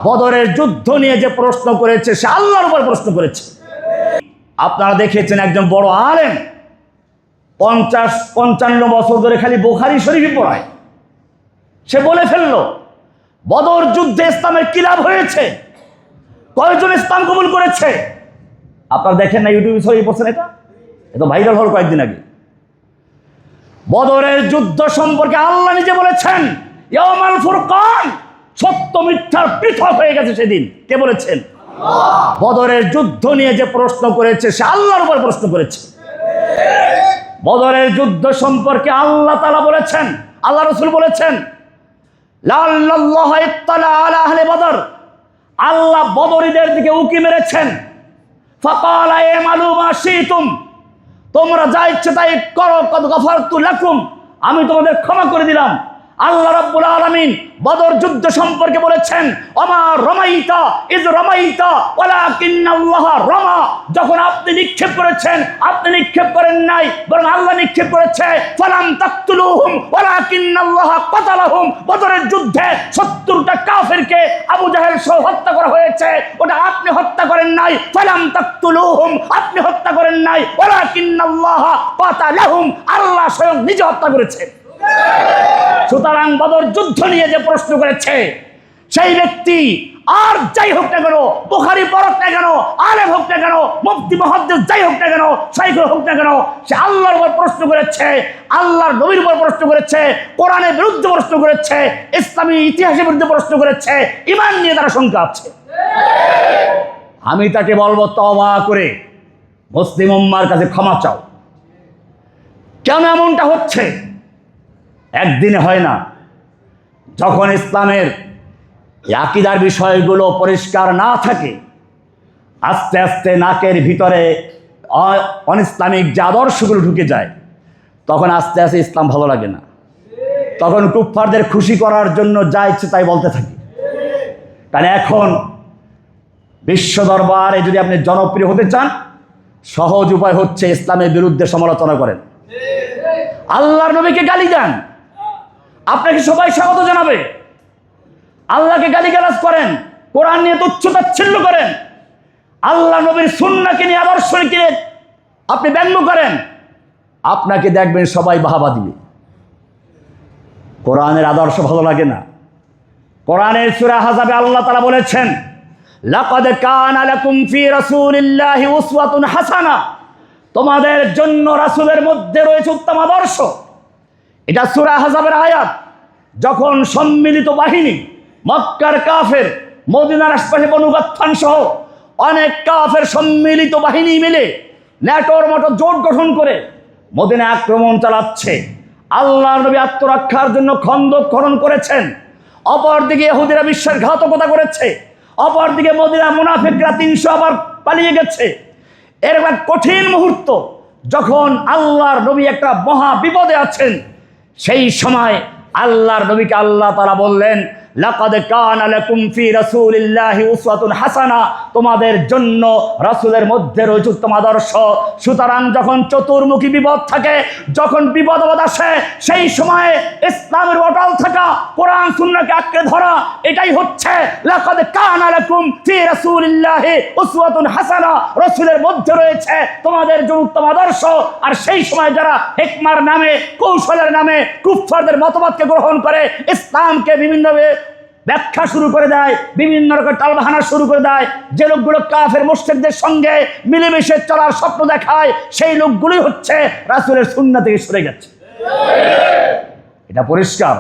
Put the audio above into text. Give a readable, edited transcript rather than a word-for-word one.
বদরের যুদ্ধ নিয়ে যে প্রশ্ন করেছে সে আল্লাহর উপর প্রশ্ন করেছে। আপনারা দেখেছেন একজন বড় আলেম 50-55 বছর ধরে খালি বুখারী শরীফ পড়ায়, সে বলে ফেললো বদর যুদ্ধে ইসলামের কি লাভ হয়েছে, কয়জন ইসলাম কবুল করেছে। আপনারা দেখেন না ইউটিউবে ছড়িয়ে পড়ছেন, এটা ভাইরাল হল কয়েকদিন আগে। বদরের যুদ্ধ সম্পর্কে আল্লাহ নিজে বলেছেন ইয়াউমাল ফুরকান, সত্য মিথ্যার পৃথক হয়ে গেছে সেদিন। কে বলেছেন? বদরের যুদ্ধ নিয়ে যে প্রশ্ন করেছে সে আল্লাহর উপর প্রশ্ন করেছে। বদরের যুদ্ধ সম্পর্কে আল্লাহ তাআলা বলেছেন, আল্লাহ রাসূল বলেছেন লাল্লাল্লাহু ইত্তালা আলা আহলি বদর, আল্লাহ বদরীদের দিকে উকি মেরেছেন। ফাকালা ইয়ামালু মা শিতুম, তোমরা যা ইচ্ছে তাই করো, কদ গফারতু লাকুম, আমি তোমাদের ক্ষমা করে দিলাম। আল্লাহ রাব্বুল আলামিন বদর যুদ্ধ সম্পর্কে বলেছেন ওমা রমাইতা ইজ রমাইতা ওয়ালাকিন্নাল্লাহ রমা, যখন আপনি নিক্ষেপ করেছেন আপনি নিক্ষেপ করেন নাই, বরং আল্লাহ নিক্ষেপ করেছে। ফালাম তাকতুলুহুম ওয়ালাকিন্নাল্লাহ কাতালাহুম, বদরের যুদ্ধে 70টা কাফেরকে আবু জাহেল সহ হত্যা করা হয়েছে, ওটা আপনি হত্যা করেন নাই। ফালাম তাকতুলুহুম, আপনি হত্যা করেন নাই, ওয়ালাকিন্নাল্লাহ কাতালাহুম, আল্লাহ স্বয়ং নিজে হত্যা করেছে। সুতরাং বদর যুদ্ধ নিয়ে যে প্রশ্ন করেছে সেই ব্যক্তি আর যাই হোক না কেন, বুখারী পড়ুক না কেন, আলেম হোক না কেন, মুফতি মুহাদ্দিস যাই হোক না কেন, শাইখ হোক না কেন, সে আল্লাহর উপর প্রশ্ন করেছে, আল্লাহর নবীর উপর প্রশ্ন করেছে, কোরআনের বিরুদ্ধে প্রশ্ন করেছে, ইসলামী ইতিহাসের বিরুদ্ধে প্রশ্ন করেছে, ঈমান নিয়ে তার শঙ্কা আছে। আমি তাকে বলবো তওবা করে মুসলিম উম্মার কাছে ক্ষমা চাও। কেন এমনটা হচ্ছে? একদিনে হয় না। যখন ইসলামের আকীদার বিষয়গুলো পরিষ্কার না থাকে, আস্তে আস্তে নাকের ভিতরে অনইসলামিক যে আদর্শগুলো ঢুকে যায়, তখন আস্তে আস্তে ইসলাম ভালো লাগে না। তখন কুফফারদের খুশি করার জন্য যা ইচ্ছে তাই বলতে থাকি। কারণ এখন বিশ্ব দরবারে যদি আপনি জনপ্রিয় হতে চান, সহজ উপায় হচ্ছে ইসলামের বিরুদ্ধে সমালোচনা করেন, আল্লাহর নবীকে গালি দেন, আপনাকে সবাই স্বাগত জানাবে। আল্লাহকে গালিগালাজ করেন, কোরআন নিয়ে তুচ্ছ-তাচ্ছিল্য করেন, আল্লাহ নবীর সুন্নাহকে নিয়ে আদর্শকে আপনি ব্যঙ্গ করেন, আপনাকে দেখবেন সবাই বাহবা দিবে। কোরআনের আদর্শ ভালো লাগে না। কোরআনের সূরা আহজাবে আল্লাহ তাআলা বলেছেন লাকাদ কানা লাকুম ফি রাসূলিল্লাহি উসওয়াতুন হাসানা, তোমাদের জন্য রাসূলের মধ্যে রয়েছে উত্তম আদর্শ। এটা সূরা আহজাবের আয়াত। যখন সম্মিলিত বাহিনী মক্কার কাফের, মদিনার আশপাশে বনু গাতফান সহ অনেক কাফের সম্মিলিত বাহিনী মিলে ন্যাটোর মতো জোট গঠন করে মদিনায় আক্রমণ চালাচ্ছে, আল্লাহর নবী আত্মরক্ষার জন্য খন্দক খনন করেছেন। অপরদিকে ইহুদিরা বিশ্বাসঘাতকতা করেছে, অপরদিকে মদিনার মুনাফিকরা 300 আবার পালিয়ে গেছে। এরকম কঠিন মুহূর্ত যখন আল্লাহর নবী একটা মহা বিপদে আছেন, সেই সময় আল্লাহর নবীকে আল্লাহ তাআলা বললেন লাকাদ কানা লাকুম ফি রাসূলিল্লাহি উসওয়াতুন হাসানা, তোমাদের জন্য রাসূলের মধ্যে রয়েছে উত্তম আদর্শ। সুতরাং যখন চতুর্মুখী বিপদ থাকে, যখন বিপদ আসে, সেই সময়ে ইসলামের অটল থাকা, কোরআন সুন্নাহকে আঁকড়ে ধরা, এটাই হচ্ছে লাকাদ কানা লাকুম ফি রাসূলিল্লাহি উসওয়াতুন হাসানা, রাসূলের মধ্যে রয়েছে তোমাদের জন্য উত্তম আদর্শ। আর সেই সময় যারা হিকমার নামে, কৌশলের নামে কুফফারদের মতবাদকে গ্রহণ করে ইসলামকে বিভিন্নভাবে ব্যাখ্যা শুরু করে দেয়, বিভিন্ন রকম টালবাহানা শুরু করে দেয়, যে লোকগুলো কাফের মুশরিকদের সঙ্গে মিলেমিশে চলার স্বপ্ন দেখায়, সেই লোকগুলোই হচ্ছে রাসূলের সুন্নাহ থেকে সরে গেছে। এটা পরিষ্কার।